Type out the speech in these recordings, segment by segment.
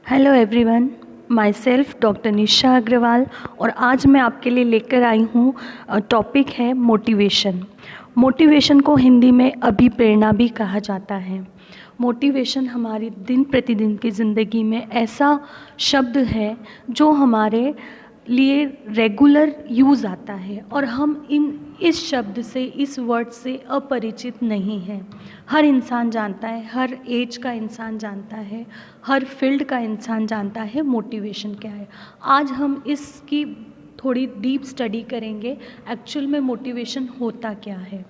Hello everyone, myself doctor Nisha Agarwal और आज मैं आपके लिए लेकर आई हूँ टॉपिक है मोटिवेशन। मोटिवेशन को हिंदी में अभिप्रेरणा भी कहा जाता है। मोटिवेशन हमारी दिन प्रतिदिन की ज़िंदगी में ऐसा शब्द है जो हमारे लिए रेगुलर यूज़ आता है और हम इस शब्द से, इस वर्ड से अपरिचित नहीं हैं। हर इंसान जानता है, हर एज का इंसान जानता है, हर फील्ड का इंसान जानता है मोटिवेशन क्या है। आज हम इसकी थोड़ी डीप स्टडी करेंगे, एक्चुअल में मोटिवेशन होता क्या है।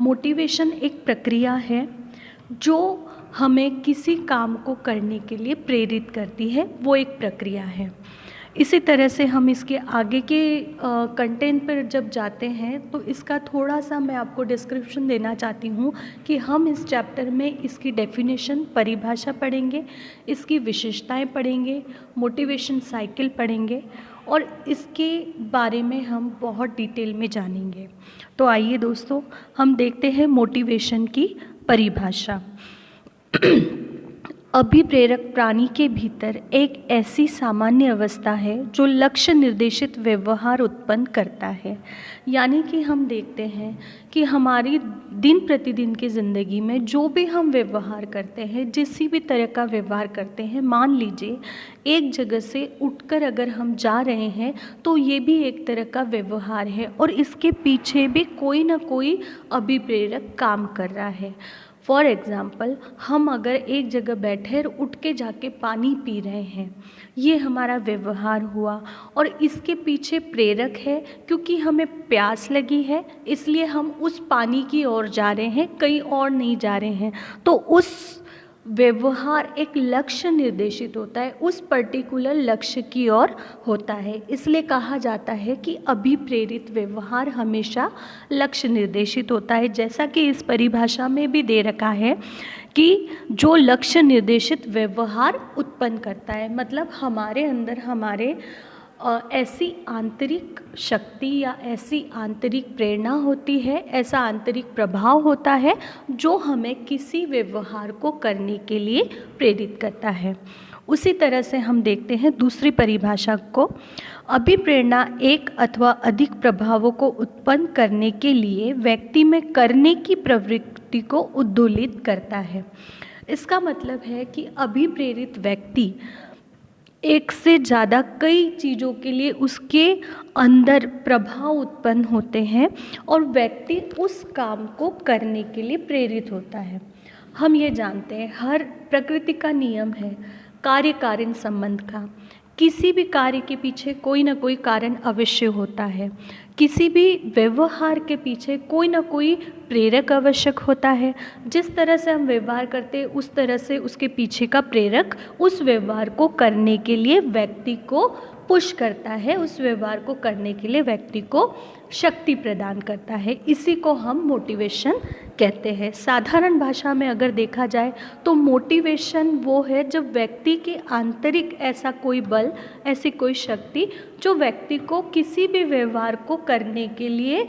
मोटिवेशन एक प्रक्रिया है जो हमें किसी काम को करने के लिए प्रेरित करती है, वो एक प्रक्रिया है। इसी तरह से हम इसके आगे के कंटेंट पर जब जाते हैं तो इसका थोड़ा सा मैं आपको डिस्क्रिप्शन देना चाहती हूँ कि हम इस चैप्टर में इसकी डेफिनेशन, परिभाषा पढ़ेंगे, इसकी विशेषताएं पढ़ेंगे, मोटिवेशन साइकिल पढ़ेंगे और इसके बारे में हम बहुत डिटेल में जानेंगे। तो आइए दोस्तों, हम देखते हैं मोटिवेशन की परिभाषा। अभिप्रेरक प्राणी के भीतर एक ऐसी सामान्य अवस्था है जो लक्ष्य निर्देशित व्यवहार उत्पन्न करता है। यानी कि हम देखते हैं कि हमारी दिन प्रतिदिन की ज़िंदगी में जो भी हम व्यवहार करते हैं, जिस भी तरह का व्यवहार करते हैं, मान लीजिए एक जगह से उठकर अगर हम जा रहे हैं तो ये भी एक तरह का व्यवहार है और इसके पीछे भी कोई ना कोई अभिप्रेरक काम कर रहा है। फॉर एग्ज़ाम्पल, हम अगर एक जगह बैठे और उठ के जाके पानी पी रहे हैं, ये हमारा व्यवहार हुआ और इसके पीछे प्रेरक है क्योंकि हमें प्यास लगी है, इसलिए हम उस पानी की ओर जा रहे हैं, कहीं और नहीं जा रहे हैं। तो उस व्यवहार एक लक्ष्य निर्देशित होता है, उस पर्टिकुलर लक्ष्य की ओर होता है। इसलिए कहा जाता है कि अभिप्रेरित व्यवहार हमेशा लक्ष्य निर्देशित होता है, जैसा कि इस परिभाषा में भी दे रखा है कि जो लक्ष्य निर्देशित व्यवहार उत्पन्न करता है, मतलब हमारे अंदर हमारे ऐसी आंतरिक शक्ति या ऐसी आंतरिक प्रेरणा होती है, ऐसा आंतरिक प्रभाव होता है जो हमें किसी व्यवहार को करने के लिए प्रेरित करता है। उसी तरह से हम देखते हैं दूसरी परिभाषा को। अभिप्रेरणा एक अथवा अधिक प्रभावों को उत्पन्न करने के लिए व्यक्ति में करने की प्रवृत्ति को उद्दोलित करता है। इसका मतलब है कि अभिप्रेरित व्यक्ति एक से ज़्यादा कई चीज़ों के लिए उसके अंदर प्रभाव उत्पन्न होते हैं और व्यक्ति उस काम को करने के लिए प्रेरित होता है। हम ये जानते हैं, हर प्रकृति का नियम है कार्य कारण संबंध का। किसी भी कार्य के पीछे कोई ना कोई कारण अवश्य होता है, किसी भी व्यवहार के पीछे कोई ना कोई प्रेरक आवश्यक होता है। जिस तरह से हम व्यवहार करते हैं उस तरह से उसके पीछे का प्रेरक उस व्यवहार को करने के लिए व्यक्ति को पुश करता है, उस व्यवहार को करने के लिए व्यक्ति को शक्ति प्रदान करता है। इसी को हम मोटिवेशन कहते हैं। साधारण भाषा में अगर देखा जाए तो मोटिवेशन वो है जब व्यक्ति के आंतरिक ऐसा कोई बल, ऐसी कोई शक्ति जो व्यक्ति को किसी भी व्यवहार को करने के लिए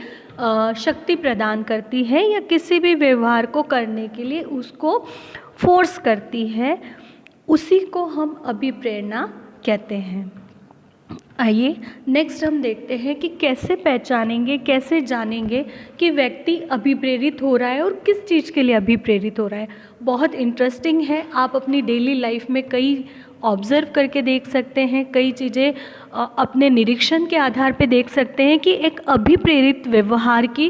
शक्ति प्रदान करती है या किसी भी व्यवहार को करने के लिए उसको फोर्स करती है, उसी को हम अभिप्रेरणा कहते हैं। आइए नेक्स्ट हम देखते हैं कि कैसे पहचानेंगे, कैसे जानेंगे कि व्यक्ति अभिप्रेरित हो रहा है और किस चीज़ के लिए अभिप्रेरित हो रहा है। बहुत इंटरेस्टिंग है, आप अपनी डेली लाइफ में कई ऑब्ज़र्व करके देख सकते हैं, कई चीज़ें अपने निरीक्षण के आधार पे देख सकते हैं कि एक अभिप्रेरित व्यवहार की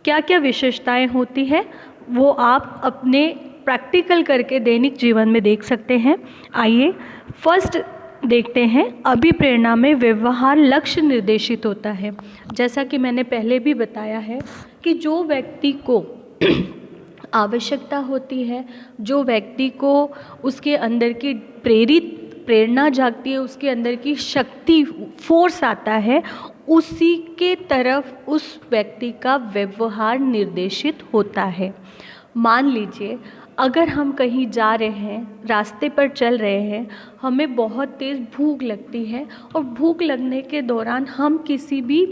क्या क्या विशेषताएं होती है, वो आप अपने प्रैक्टिकल करके दैनिक जीवन में देख सकते हैं। आइए फर्स्ट देखते हैं, अभिप्रेरणा में व्यवहार लक्ष्य निर्देशित होता है। जैसा कि मैंने पहले भी बताया है कि जो व्यक्ति को आवश्यकता होती है, जो व्यक्ति को उसके अंदर की प्रेरणा जागती है, उसके अंदर की शक्ति, फोर्स आता है, उसी के तरफ उस व्यक्ति का व्यवहार निर्देशित होता है। मान लीजिए अगर हम कहीं जा रहे हैं, रास्ते पर चल रहे हैं, हमें बहुत तेज़ भूख लगती है और भूख लगने के दौरान हम किसी भी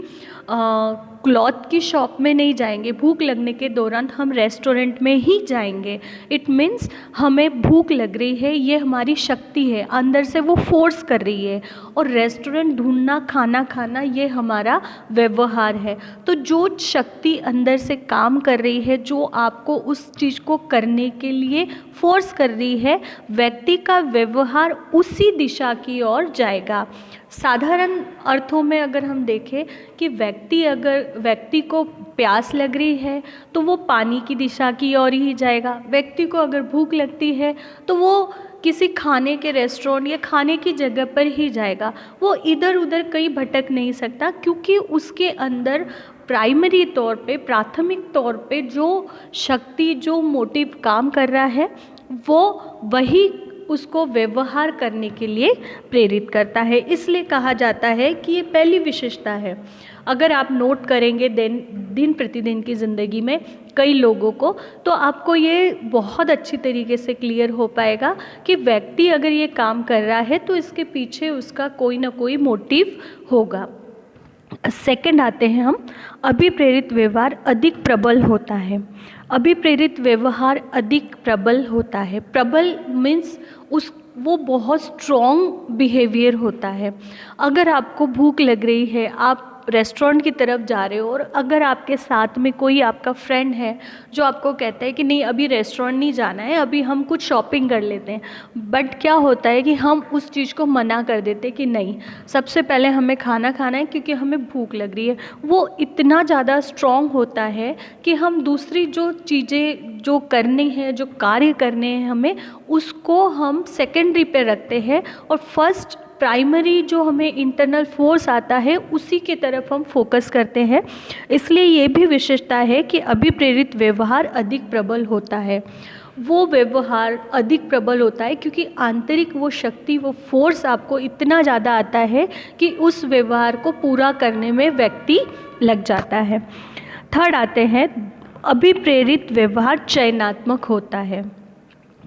क्लॉथ की शॉप में नहीं जाएंगे, भूख लगने के दौरान हम रेस्टोरेंट में ही जाएंगे। इट मीन्स हमें भूख लग रही है, ये हमारी शक्ति है, अंदर से वो फोर्स कर रही है, और रेस्टोरेंट ढूंढना, खाना खाना, ये हमारा व्यवहार है। तो जो शक्ति अंदर से काम कर रही है, जो आपको उस चीज़ को करने के लिए फोर्स कर रही है, व्यक्ति का व्यवहार उसी दिशा की ओर जाएगा। साधारण अर्थों में अगर हम देखें कि व्यक्ति को प्यास लग रही है तो वो पानी की दिशा की ओर ही जाएगा। व्यक्ति को अगर भूख लगती है तो वो किसी खाने के रेस्टोरेंट या खाने की जगह पर ही जाएगा। वो इधर उधर कहीं भटक नहीं सकता, क्योंकि उसके अंदर प्राइमरी तौर पे, प्राथमिक तौर पे जो शक्ति, जो मोटिव काम कर रहा है, वो वही उसको व्यवहार करने के लिए प्रेरित करता है। इसलिए कहा जाता है कि ये पहली विशेषता है। अगर आप नोट करेंगे दिन प्रतिदिन की ज़िंदगी में कई लोगों को, तो आपको ये बहुत अच्छी तरीके से क्लियर हो पाएगा कि व्यक्ति अगर ये काम कर रहा है तो इसके पीछे उसका कोई ना कोई मोटिव होगा। सेकंड आते हैं हम, अभिप्रेरित व्यवहार अधिक प्रबल होता है। अभिप्रेरित व्यवहार अधिक प्रबल होता है। प्रबल मीन्स वो बहुत स्ट्रॉन्ग बिहेवियर होता है। अगर आपको भूख लग रही है, आप रेस्टोरेंट की तरफ जा रहे हो, और अगर आपके साथ में कोई आपका फ्रेंड है जो आपको कहता है कि नहीं अभी रेस्टोरेंट नहीं जाना है, अभी हम कुछ शॉपिंग कर लेते हैं, बट क्या होता है कि हम उस चीज़ को मना कर देते हैं कि नहीं, सबसे पहले हमें खाना खाना है क्योंकि हमें भूख लग रही है। वो इतना ज़्यादा स्ट्रॉन्ग होता है कि हम दूसरी जो चीज़ें जो करनी है, जो कार्य करने हैं हमें, उसको हम सेकेंडरी पे रखते हैं, और फर्स्ट प्राइमरी जो हमें इंटरनल फोर्स आता है उसी की तरफ हम फोकस करते हैं। इसलिए ये भी विशेषता है कि अभिप्रेरित व्यवहार अधिक प्रबल होता है। वो व्यवहार अधिक प्रबल होता है क्योंकि आंतरिक वो शक्ति, वो फोर्स आपको इतना ज़्यादा आता है कि उस व्यवहार को पूरा करने में व्यक्ति लग जाता है। थर्ड आते हैं, अभिप्रेरित व्यवहार चयनात्मक होता है।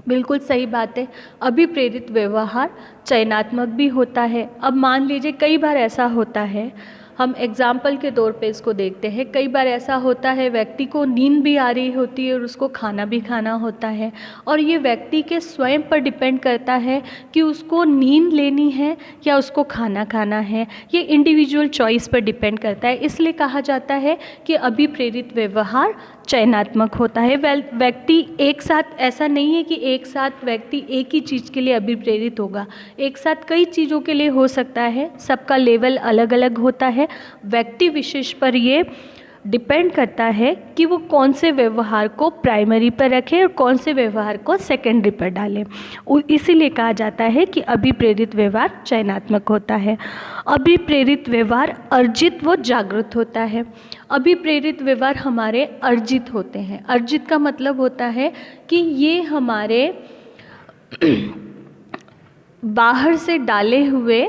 बिल्कुल सही बात है, अभिप्रेरित व्यवहार चयनात्मक भी होता है। अब मान लीजिए कई बार ऐसा होता है, हम एग्जाम्पल के तौर पे इसको देखते हैं, कई बार ऐसा होता है व्यक्ति को नींद भी आ रही होती है और उसको खाना भी खाना होता है, और ये व्यक्ति के स्वयं पर डिपेंड करता है कि उसको नींद लेनी है या उसको खाना खाना है। ये इंडिविजुअल चॉइस पर डिपेंड करता है। इसलिए कहा जाता है कि अभिप्रेरित व्यवहार चयनात्मक होता है। व्यक्ति एक साथ, ऐसा नहीं है कि एक साथ व्यक्ति एक ही चीज़ के लिए अभिप्रेरित होगा, एक साथ कई चीज़ों के लिए हो सकता है। सबका लेवल अलग अलग होता है। व्यक्ति विशेष पर ये डिपेंड करता है कि वो कौन से व्यवहार को प्राइमरी पर रखे और कौन से व्यवहार को सेकेंडरी पर डाले। इसीलिए कहा जाता है कि अभिप्रेरित व्यवहार चयनात्मक होता है। अभिप्रेरित व्यवहार अर्जित व जागृत होता है। अभिप्रेरित व्यवहार हमारे अर्जित होते हैं। अर्जित का मतलब होता है कि ये हमारे बाहर से डाले हुए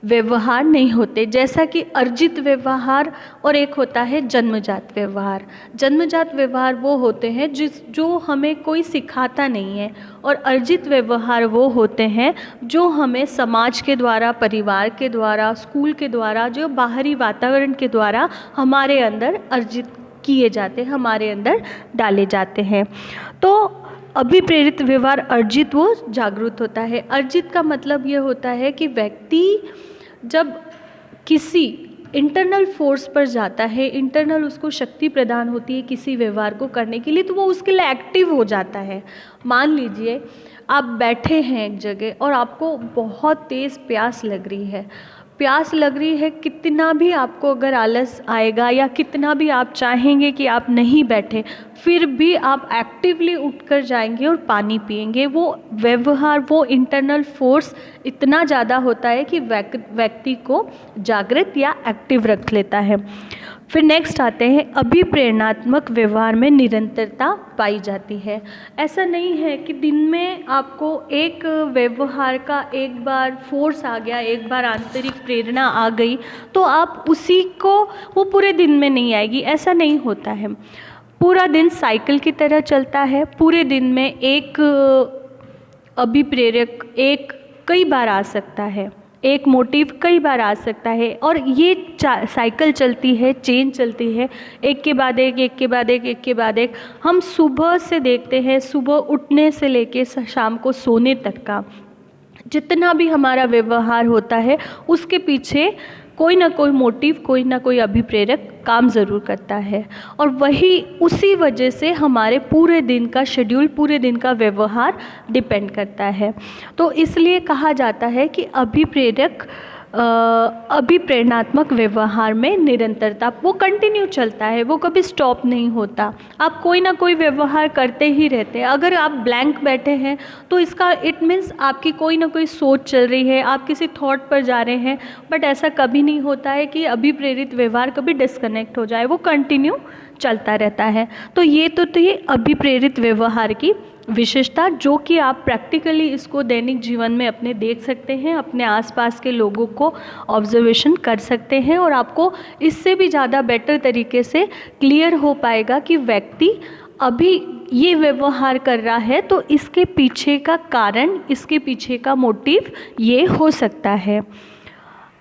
व्यवहार नहीं होते। जैसा कि अर्जित व्यवहार और एक होता है जन्मजात व्यवहार। जन्मजात व्यवहार वो होते हैं जो हमें कोई सिखाता नहीं है, और अर्जित व्यवहार वो होते हैं जो हमें समाज के द्वारा, परिवार के द्वारा, स्कूल के द्वारा, जो बाहरी वातावरण के द्वारा हमारे अंदर अर्जित किए जाते हैं, हमारे अंदर डाले जाते हैं। तो अभिप्रेरित व्यवहार अर्जित व जागृत होता है। अर्जित का मतलब ये होता है कि व्यक्ति जब किसी इंटरनल फोर्स पर जाता है, इंटरनल उसको शक्ति प्रदान होती है किसी व्यवहार को करने के लिए, तो वो उसके लिए एक्टिव हो जाता है। मान लीजिए आप बैठे हैं एक जगह और आपको बहुत तेज़ प्यास लग रही है। कितना भी आपको अगर आलस आएगा या कितना भी आप चाहेंगे कि आप नहीं बैठे, फिर भी आप एक्टिवली उठकर जाएंगे और पानी पिएंगे। वो व्यवहार, वो इंटरनल फोर्स इतना ज़्यादा होता है कि व्यक्ति को जागृत या एक्टिव रख लेता है। फिर नेक्स्ट आते हैं, अभिप्रेरणात्मक व्यवहार में निरंतरता पाई जाती है। ऐसा नहीं है कि दिन में आपको एक व्यवहार का एक बार फोर्स आ गया, एक बार आंतरिक प्रेरणा आ गई तो आप उसी को, वो पूरे दिन में नहीं आएगी, ऐसा नहीं होता है। पूरा दिन साइकिल की तरह चलता है। पूरे दिन में एक अभिप्रेरक कई बार आ सकता है। एक मोटिव कई बार आ सकता है और ये साइकिल चलती है, चेन चलती है, एक के बाद एक, एक के बाद एक, एक के बाद एक। हम सुबह से देखते हैं, सुबह उठने से लेके शाम को सोने तक का जितना भी हमारा व्यवहार होता है उसके पीछे कोई ना कोई मोटिव, कोई ना कोई अभिप्रेरक काम ज़रूर करता है। और वही उसी वजह से हमारे पूरे दिन का शेड्यूल, पूरे दिन का व्यवहार डिपेंड करता है। तो इसलिए कहा जाता है कि अभिप्रेरणात्मक व्यवहार में निरंतरता, वो कंटिन्यू चलता है, वो कभी स्टॉप नहीं होता। आप कोई ना कोई व्यवहार करते ही रहते हैं। अगर आप ब्लैंक बैठे हैं तो इसका इट मीन्स आपकी कोई ना कोई सोच चल रही है, आप किसी थॉट पर जा रहे हैं। बट ऐसा कभी नहीं होता है कि अभिप्रेरित व्यवहार कभी डिस्कनेक्ट हो जाए, वो कंटिन्यू चलता रहता है। तो ये थी अभिप्रेरित व्यवहार की विशेषता, जो कि आप प्रैक्टिकली इसको दैनिक जीवन में अपने देख सकते हैं, अपने आसपास के लोगों को ऑब्जर्वेशन कर सकते हैं और आपको इससे भी ज़्यादा बेटर तरीके से क्लियर हो पाएगा कि व्यक्ति अभी ये व्यवहार कर रहा है तो इसके पीछे का कारण, इसके पीछे का मोटिव ये हो सकता है।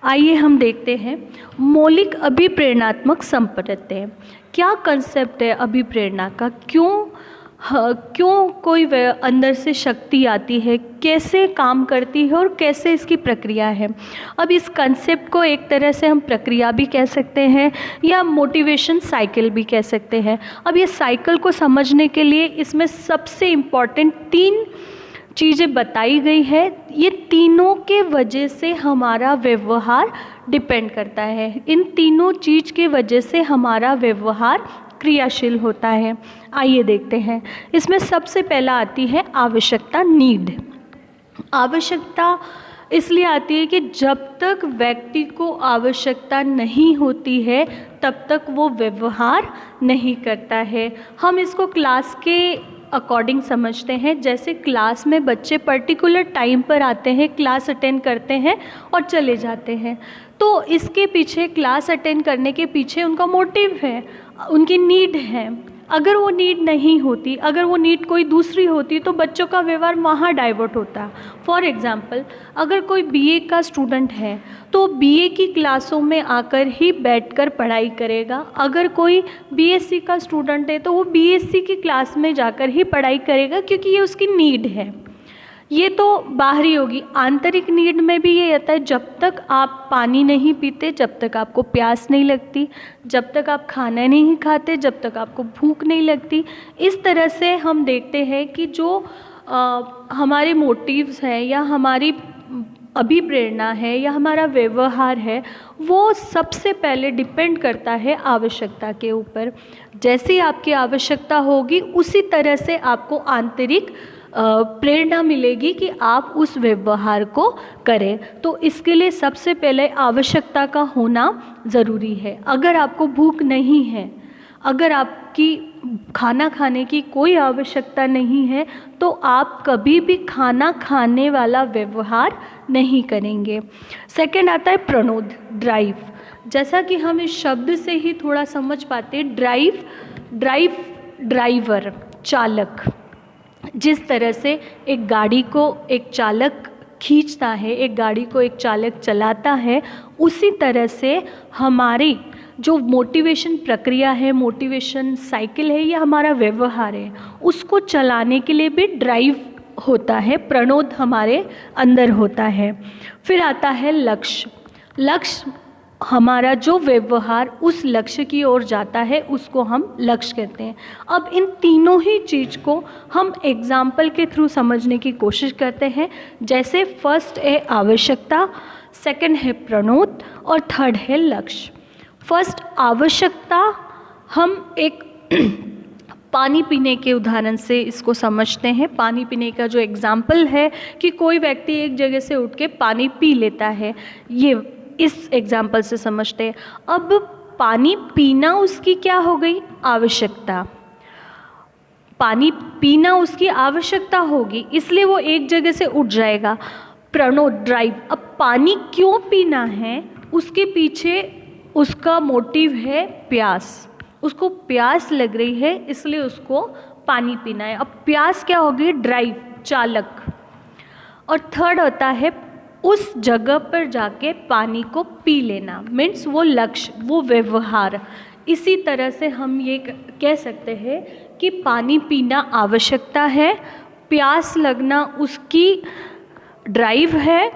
आइए हम देखते हैं मौलिक अभिप्रेरणात्मक संपत्ति। क्या कंसेप्ट है अभिप्रेरणा का, क्यों कोई अंदर से शक्ति आती है, कैसे काम करती है और कैसे इसकी प्रक्रिया है। अब इस कंसेप्ट को एक तरह से हम प्रक्रिया भी कह सकते हैं या मोटिवेशन साइकिल भी कह सकते हैं। अब ये साइकिल को समझने के लिए इसमें सबसे इम्पॉर्टेंट 3 चीज़ें बताई गई है। ये तीनों के वजह से हमारा व्यवहार डिपेंड करता है। इन तीनों चीज़ के वजह से हमारा व्यवहार क्रियाशील होता है। आइए देखते हैं। इसमें सबसे पहला आती है आवश्यकता, नीड। आवश्यकता इसलिए आती है कि जब तक व्यक्ति को आवश्यकता नहीं होती है तब तक वो व्यवहार नहीं करता है। हम इसको क्लास के अकॉर्डिंग समझते हैं। जैसे क्लास में बच्चे पर्टिकुलर टाइम पर आते हैं, क्लास अटेंड करते हैं और चले जाते हैं, तो इसके पीछे, क्लास अटेंड करने के पीछे उनका मोटिव है, उनकी नीड है। अगर वो नीड नहीं होती, अगर वो नीड कोई दूसरी होती तो बच्चों का व्यवहार वहाँ डाइवर्ट होता। फॉर एग्ज़ाम्पल, अगर कोई बीए का स्टूडेंट है तो बीए की क्लासों में आकर ही बैठकर पढ़ाई करेगा। अगर कोई बीएससी का स्टूडेंट है तो वो बीएससी की क्लास में जाकर ही पढ़ाई करेगा, क्योंकि ये उसकी नीड है। ये तो बाहरी होगी। आंतरिक नीड में भी ये आता है, जब तक आप पानी नहीं पीते, जब तक आपको प्यास नहीं लगती, जब तक आप खाना नहीं खाते, जब तक आपको भूख नहीं लगती। इस तरह से हम देखते हैं कि जो हमारे मोटिव्स हैं या हमारी अभिप्रेरणा है या हमारा व्यवहार है, वो सबसे पहले डिपेंड करता है आवश्यकता के ऊपर। जैसी आपकी आवश्यकता होगी उसी तरह से आपको आंतरिक प्रेरणा मिलेगी कि आप उस व्यवहार को करें। तो इसके लिए सबसे पहले आवश्यकता का होना ज़रूरी है। अगर आपको भूख नहीं है, अगर आपकी खाना खाने की कोई आवश्यकता नहीं है, तो आप कभी भी खाना खाने वाला व्यवहार नहीं करेंगे। सेकंड आता है प्रणोद, ड्राइव। जैसा कि हम इस शब्द से ही थोड़ा समझ पाते हैं, ड्राइवर, चालक। जिस तरह से एक गाड़ी को एक चालक खींचता है, एक गाड़ी को एक चालक चलाता है, उसी तरह से हमारी जो मोटिवेशन प्रक्रिया है, मोटिवेशन साइकिल है, या हमारा व्यवहार है, उसको चलाने के लिए भी ड्राइव होता है, प्रणोद हमारे अंदर होता है। फिर आता है लक्ष्य। लक्ष्य हमारा जो व्यवहार उस लक्ष्य की ओर जाता है उसको हम लक्ष्य कहते हैं। अब इन तीनों ही चीज़ को हम एग्जाम्पल के थ्रू समझने की कोशिश करते हैं। जैसे फर्स्ट है आवश्यकता, सेकंड है प्रणोद और थर्ड है लक्ष्य। फर्स्ट आवश्यकता, हम एक पानी पीने के उदाहरण से इसको समझते हैं। पानी पीने का जो एग्जाम्पल है कि कोई व्यक्ति एक जगह से उठ के पानी पी लेता है, ये इस एग्जाम्पल से समझते हैं। अब पानी पीना उसकी क्या हो गई, आवश्यकता। पानी पीना उसकी आवश्यकता होगी, इसलिए वो एक जगह से उठ जाएगा। प्रणोद, ड्राइव। अब पानी क्यों पीना है, उसके पीछे उसका मोटिव है प्यास। उसको प्यास लग रही है इसलिए उसको पानी पीना है। अब प्यास क्या होगी, ड्राइव, चालक। और थर्ड होता है उस जगह पर जाके पानी को पी लेना, मीन्स वो लक्ष्य, वो व्यवहार। इसी तरह से हम ये कह सकते हैं कि पानी पीना आवश्यकता है, प्यास लगना उसकी ड्राइव है,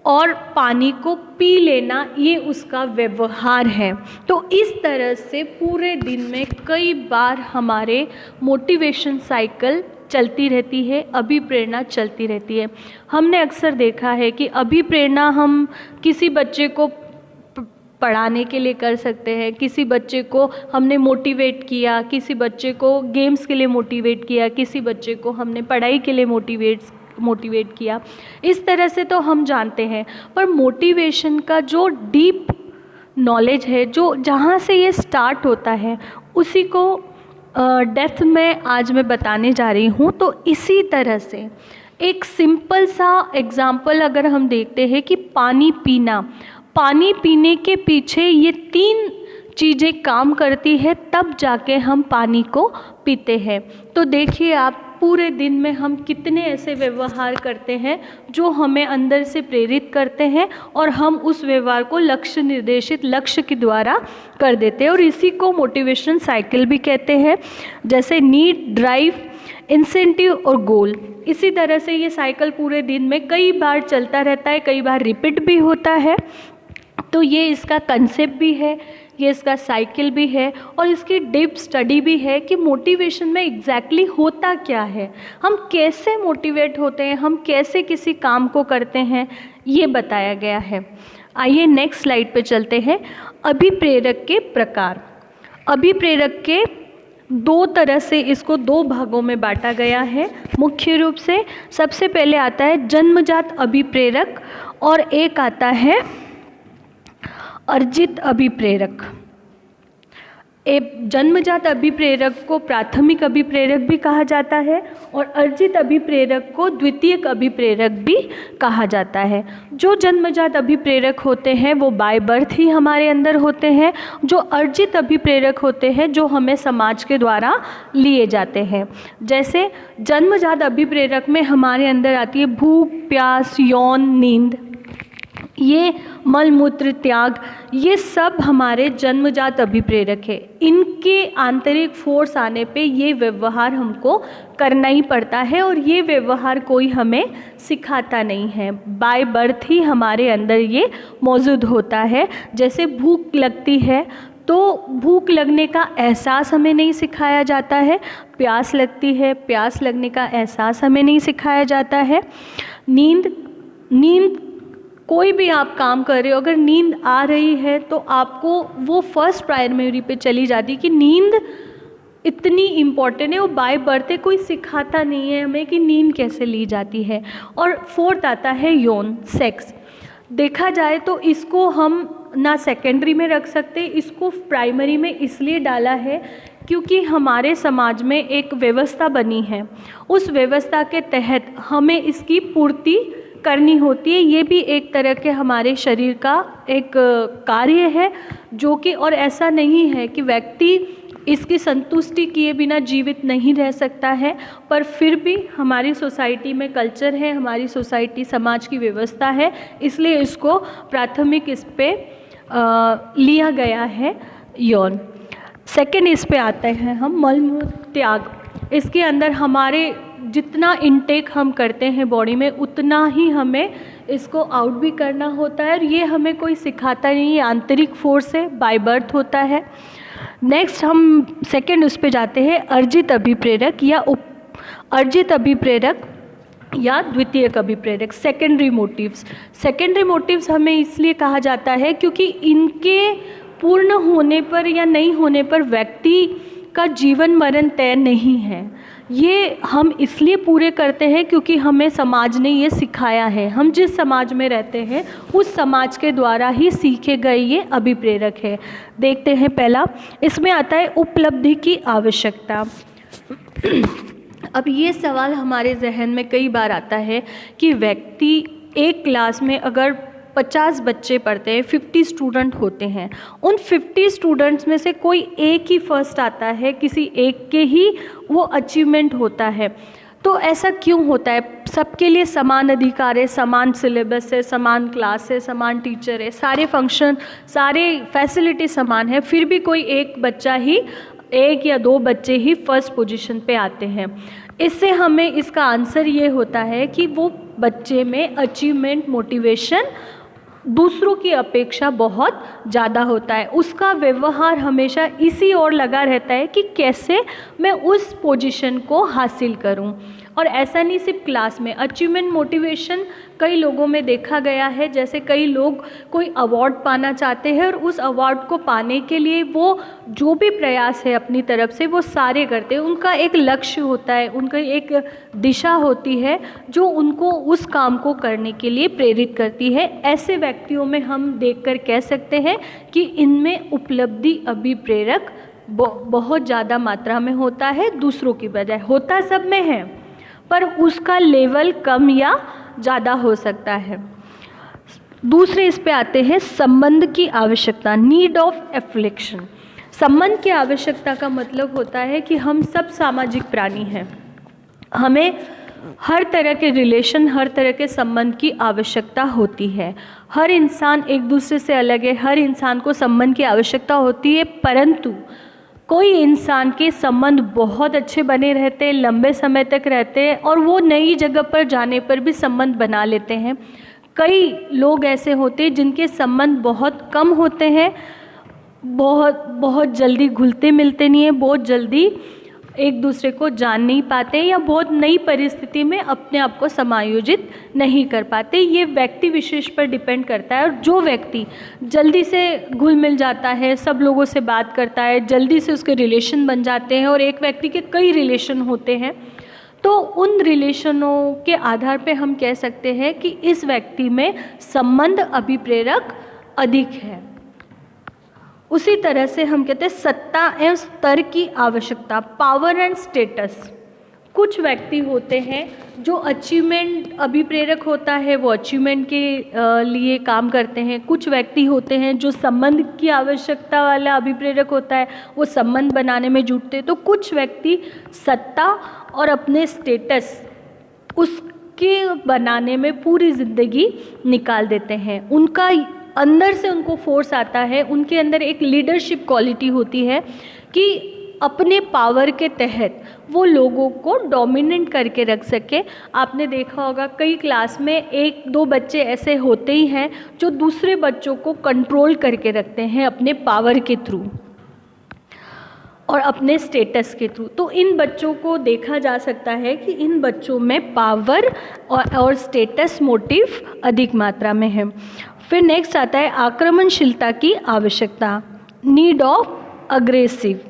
और पानी को पी लेना ये उसका व्यवहार है। तो इस तरह से पूरे दिन में कई बार हमारे मोटिवेशन साइकिल चलती रहती है, अभिप्रेरणा चलती रहती है। हमने अक्सर देखा है कि अभिप्रेरणा हम किसी बच्चे को पढ़ाने के लिए कर सकते हैं, किसी बच्चे को हमने मोटिवेट किया, किसी बच्चे को गेम्स के लिए मोटिवेट किया, किसी बच्चे को हमने पढ़ाई के लिए मोटिवेट किया। इस तरह से तो हम जानते हैं, पर मोटिवेशन का जो डीप नॉलेज है, जो जहाँ से ये स्टार्ट होता है, उसी को डेप्थ में आज मैं बताने जा रही हूँ। तो इसी तरह से एक सिंपल सा एग्जाम्पल अगर हम देखते हैं कि पानी पीना, पानी पीने के पीछे ये 3 चीज़ें काम करती है, तब जाके हम पानी को पीते हैं। तो देखिए आप, पूरे दिन में हम कितने ऐसे व्यवहार करते हैं जो हमें अंदर से प्रेरित करते हैं, और हम उस व्यवहार को लक्ष्य निर्देशित लक्ष्य के द्वारा कर देते हैं, और इसी को मोटिवेशन साइकिल भी कहते हैं। जैसे नीड, ड्राइव, इंसेंटिव और गोल। इसी तरह से ये साइकिल पूरे दिन में कई बार चलता रहता है, कई बार रिपीट भी होता है। तो ये इसका कंसेप्ट भी है, ये इसका साइकिल भी है, और इसकी डीप स्टडी भी है कि मोटिवेशन में एग्जैक्टली होता क्या है, हम कैसे मोटिवेट होते हैं, हम कैसे किसी काम को करते हैं, ये बताया गया है। आइए नेक्स्ट स्लाइड पे चलते हैं। अभिप्रेरक के प्रकार। अभिप्रेरक के 2 तरह से इसको 2 भागों में बांटा गया है मुख्य रूप से। सबसे पहले आता है जन्मजात अभिप्रेरक, और एक आता है अर्जित अभिप्रेरक। जन्मजात अभिप्रेरक को प्राथमिक अभिप्रेरक भी कहा जाता है, और अर्जित अभिप्रेरक को द्वितीयक अभिप्रेरक भी कहा जाता है। जो जन्मजात अभिप्रेरक होते हैं वो बाय बर्थ ही हमारे अंदर होते हैं। जो अर्जित अभिप्रेरक होते हैं जो हमें समाज के द्वारा लिए जाते हैं। जैसे जन्मजात अभिप्रेरक में हमारे अंदर आती है भूख, प्यास, यौन, नींद, ये मल मूत्र त्याग, ये सब हमारे जन्मजात अभिप्रेरक है। इनके आंतरिक फोर्स आने पे ये व्यवहार हमको करना ही पड़ता है, और ये व्यवहार कोई हमें सिखाता नहीं है, बाय बर्थ ही हमारे अंदर ये मौजूद होता है। जैसे भूख लगती है तो भूख लगने का एहसास हमें नहीं सिखाया जाता है, प्यास लगती है, प्यास लगने का एहसास हमें नहीं सिखाया जाता है। नींद कोई भी आप काम कर रहे हो, अगर नींद आ रही है तो आपको वो फर्स्ट प्राइमरी पे चली जाती है कि नींद इतनी इम्पॉर्टेंट है, वो बाय बर्थ है, कोई सिखाता नहीं है हमें कि नींद कैसे ली जाती है। और 4th आता है यौन, सेक्स। देखा जाए तो इसको हम ना सेकेंडरी में रख सकते, इसको प्राइमरी में इसलिए डाला है क्योंकि हमारे समाज में एक व्यवस्था बनी है, उस व्यवस्था के तहत हमें इसकी पूर्ति करनी होती है। ये भी एक तरह के हमारे शरीर का एक कार्य है जो कि, और ऐसा नहीं है कि व्यक्ति इसकी संतुष्टि किए बिना जीवित नहीं रह सकता है, पर फिर भी हमारी सोसाइटी में कल्चर है, हमारी सोसाइटी समाज की व्यवस्था है, इसलिए इसको प्राथमिक इस पे लिया गया है यौन। सेकंड इस पे आते हैं हम मल मूत्र त्याग। इसके अंदर हमारे जितना इनटेक हम करते हैं बॉडी में उतना ही हमें इसको आउट भी करना होता है, और ये हमें कोई सिखाता नहीं है, आंतरिक फोर्स है, बाय बर्थ होता है। नेक्स्ट हम सेकंड उस पे जाते हैं अर्जित अभिप्रेरक या अर्जित अभिप्रेरक या द्वितीयक अभिप्रेरक, सेकेंडरी मोटिव्स। सेकेंडरी मोटिव्स हमें इसलिए कहा जाता है क्योंकि इनके पूर्ण होने पर या नहीं होने पर व्यक्ति का जीवन मरण तय नहीं है। ये हम इसलिए पूरे करते हैं क्योंकि हमें समाज ने ये सिखाया है, हम जिस समाज में रहते हैं उस समाज के द्वारा ही सीखे गए ये अभिप्रेरक है। देखते हैं पहला, इसमें आता है उपलब्धि की आवश्यकता। अब ये सवाल हमारे जहन में कई बार आता है कि व्यक्ति एक क्लास में अगर 50 बच्चे पढ़ते हैं, 50 स्टूडेंट होते हैं, उन 50 स्टूडेंट्स में से कोई एक ही फर्स्ट आता है, किसी एक के ही वो अचीवमेंट होता है, तो ऐसा क्यों होता है? सबके लिए समान अधिकार है, समान सिलेबस है, समान क्लास है, समान टीचर है, सारे फंक्शन, सारे फैसिलिटी समान है, फिर भी कोई एक बच्चा ही, एक या दो बच्चे ही फर्स्ट पोजीशन पे आते हैं। इससे हमें इसका आंसर ये होता है कि वो बच्चे में अचीवमेंट, मोटिवेशन दूसरों की अपेक्षा बहुत ज़्यादा होता है। उसका व्यवहार हमेशा इसी ओर लगा रहता है कि कैसे मैं उस पोजीशन को हासिल करूं। और ऐसा नहीं सिर्फ क्लास में, अचीवमेंट, मोटिवेशन कई लोगों में देखा गया है। जैसे कई लोग कोई अवार्ड पाना चाहते हैं और उस अवार्ड को पाने के लिए वो जो भी प्रयास है अपनी तरफ से वो सारे करते हैं। उनका एक लक्ष्य होता है, उनका एक दिशा होती है जो उनको उस काम को करने के लिए प्रेरित करती है। ऐसे व्यक्तियों में हम देखकर कह सकते हैं कि इनमें उपलब्धि अभिप्रेरक बहुत ज़्यादा मात्रा में होता है, दूसरों की बजाय। होता सब में है पर उसका लेवल कम या ज़्यादा हो सकता है। दूसरे इस पे आते हैं संबंध की आवश्यकता, नीड ऑफ एफ्लिक्शन। संबंध की आवश्यकता का मतलब होता है कि हम सब सामाजिक प्राणी हैं, हमें हर तरह के रिलेशन, हर तरह के संबंध की आवश्यकता होती है। हर इंसान एक दूसरे से अलग है, हर इंसान को संबंध की आवश्यकता होती है, परंतु कोई इंसान के संबंध बहुत अच्छे बने रहते हैं, लंबे समय तक रहते हैं और वो नई जगह पर जाने पर भी संबंध बना लेते हैं। कई लोग ऐसे होते हैं जिनके संबंध बहुत कम होते हैं, बहुत जल्दी घुलते मिलते नहीं हैं, बहुत जल्दी एक दूसरे को जान नहीं पाते या बहुत नई परिस्थिति में अपने आप को समायोजित नहीं कर पाते। ये व्यक्ति विशेष पर डिपेंड करता है। और जो व्यक्ति जल्दी से घुल मिल जाता है, सब लोगों से बात करता है, जल्दी से उसके रिलेशन बन जाते हैं और एक व्यक्ति के कई रिलेशन होते हैं, तो उन रिलेशनों के आधार पे हम कह सकते हैं कि इस व्यक्ति में संबंध अभिप्रेरक अधिक है। उसी तरह से हम कहते हैं सत्ता एवं स्तर की आवश्यकता, पावर एंड स्टेटस। कुछ व्यक्ति होते हैं जो अचीवमेंट अभिप्रेरक होता है, वो अचीवमेंट के लिए काम करते हैं। कुछ व्यक्ति होते हैं जो संबंध की आवश्यकता वाला अभिप्रेरक होता है, वो संबंध बनाने में जुटते हैं। तो कुछ व्यक्ति सत्ता और अपने स्टेटस उसके बनाने में पूरी ज़िंदगी निकाल देते हैं। उनका अंदर से उनको फोर्स आता है, उनके अंदर एक लीडरशिप क्वालिटी होती है कि अपने पावर के तहत वो लोगों को डोमिनेट करके रख सके। आपने देखा होगा कई क्लास में एक दो बच्चे ऐसे होते ही हैं जो दूसरे बच्चों को कंट्रोल करके रखते हैं अपने पावर के थ्रू और अपने स्टेटस के थ्रू। तो इन बच्चों को देखा जा सकता है कि इन बच्चों में पावर और स्टेटस मोटिव अधिक मात्रा में है। फिर नेक्स्ट आता है आक्रमणशीलता की आवश्यकता, need of aggressive.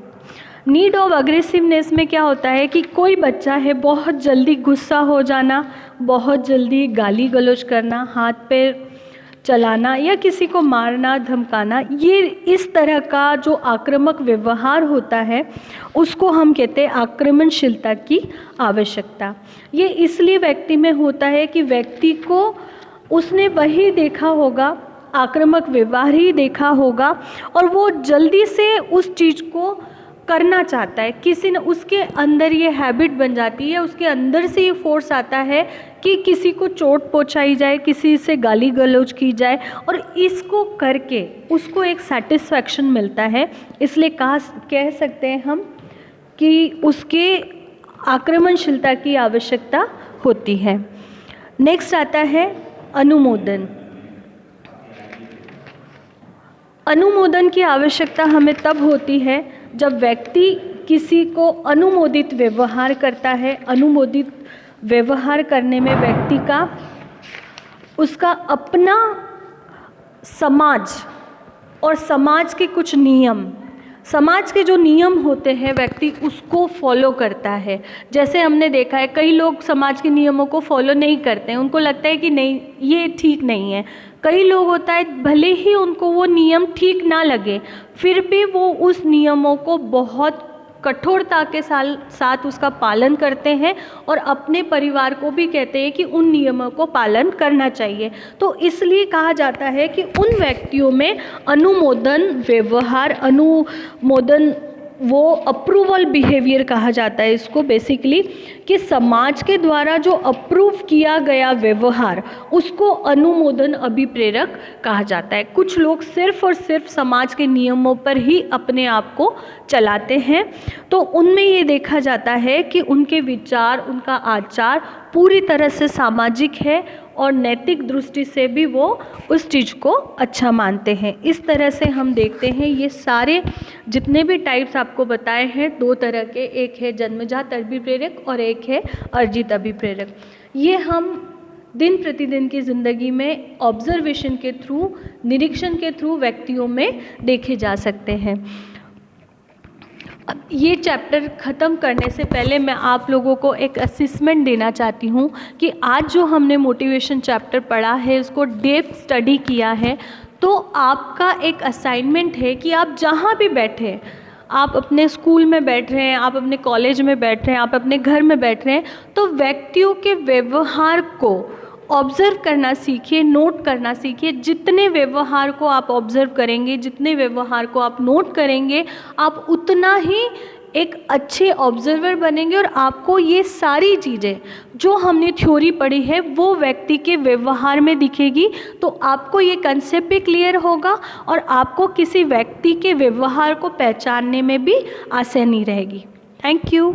Need of aggressiveness में क्या होता है कि कोई बच्चा है बहुत जल्दी गुस्सा हो जाना, बहुत जल्दी गाली गलौज करना, हाथ पैर चलाना या किसी को मारना धमकाना, ये इस तरह का जो आक्रामक व्यवहार होता है उसको हम कहते हैं आक्रमणशीलता की आवश्यकता। ये इसलिए व्यक्ति में होता है कि व्यक्ति को उसने वही देखा होगा, आक्रामक व्यवहार ही देखा होगा और वो जल्दी से उस चीज़ को करना चाहता है। किसी ने उसके अंदर ये हैबिट बन जाती है, उसके अंदर से ये फोर्स आता है कि किसी को चोट पहुंचाई जाए, किसी से गाली गलौज की जाए और इसको करके उसको एक सेटिस्फैक्शन मिलता है। इसलिए कह सकते हैं हम कि उसके आक्रमणशीलता की आवश्यकता होती है। नेक्स्ट आता है अनुमोदन। अनुमोदन की आवश्यकता हमें तब होती है जब व्यक्ति किसी को अनुमोदित व्यवहार करता है। अनुमोदित व्यवहार करने में व्यक्ति का उसका अपना समाज और समाज के कुछ नियम, समाज के जो नियम होते हैं व्यक्ति उसको फॉलो करता है। जैसे हमने देखा है कई लोग समाज के नियमों को फॉलो नहीं करते हैं, उनको लगता है कि नहीं ये ठीक नहीं है। कई लोग होता है भले ही उनको वो नियम ठीक ना लगे फिर भी वो उस नियमों को बहुत कठोरता के साथ उसका पालन करते हैं और अपने परिवार को भी कहते हैं कि उन नियमों को पालन करना चाहिए। तो इसलिए कहा जाता है कि उन व्यक्तियों में अनुमोदन व्यवहार, अनुमोदन वो अप्रूवल बिहेवियर कहा जाता है इसको बेसिकली, कि समाज के द्वारा जो अप्रूव किया गया व्यवहार उसको अनुमोदन अभिप्रेरक कहा जाता है। कुछ लोग सिर्फ और सिर्फ समाज के नियमों पर ही अपने आप को चलाते हैं, तो उनमें ये देखा जाता है कि उनके विचार, उनका आचार पूरी तरह से सामाजिक है और नैतिक दृष्टि से भी वो उस चीज़ को अच्छा मानते हैं। इस तरह से हम देखते हैं ये सारे जितने भी टाइप्स आपको बताए हैं 2 तरह के, एक है जन्मजात अभिप्रेरक और एक है अर्जित अभिप्रेरक। ये हम दिन प्रतिदिन की ज़िंदगी में ऑब्जर्वेशन के थ्रू, निरीक्षण के थ्रू व्यक्तियों में देखे जा सकते हैं। अब ये चैप्टर ख़त्म करने से पहले मैं आप लोगों को एक असेसमेंट देना चाहती हूँ कि आज जो हमने मोटिवेशन चैप्टर पढ़ा है, उसको डेप्थ स्टडी किया है, तो आपका एक असाइनमेंट है कि आप जहाँ भी बैठे, आप अपने स्कूल में बैठ रहे हैं, आप अपने कॉलेज में बैठ रहे हैं, आप अपने घर में बैठ रहे हैं, तो व्यक्तियों के व्यवहार को ऑब्ज़र्व करना सीखिए, नोट करना सीखिए। जितने व्यवहार को आप ऑब्ज़र्व करेंगे, जितने व्यवहार को आप नोट करेंगे, आप उतना ही एक अच्छे ऑब्जर्वर बनेंगे और आपको ये सारी चीज़ें जो हमने थ्योरी पढ़ी है वो व्यक्ति के व्यवहार में दिखेगी, तो आपको ये कंसेप्ट भी क्लियर होगा और आपको किसी व्यक्ति के व्यवहार को पहचानने में भी आसानी रहेगी। Thank you.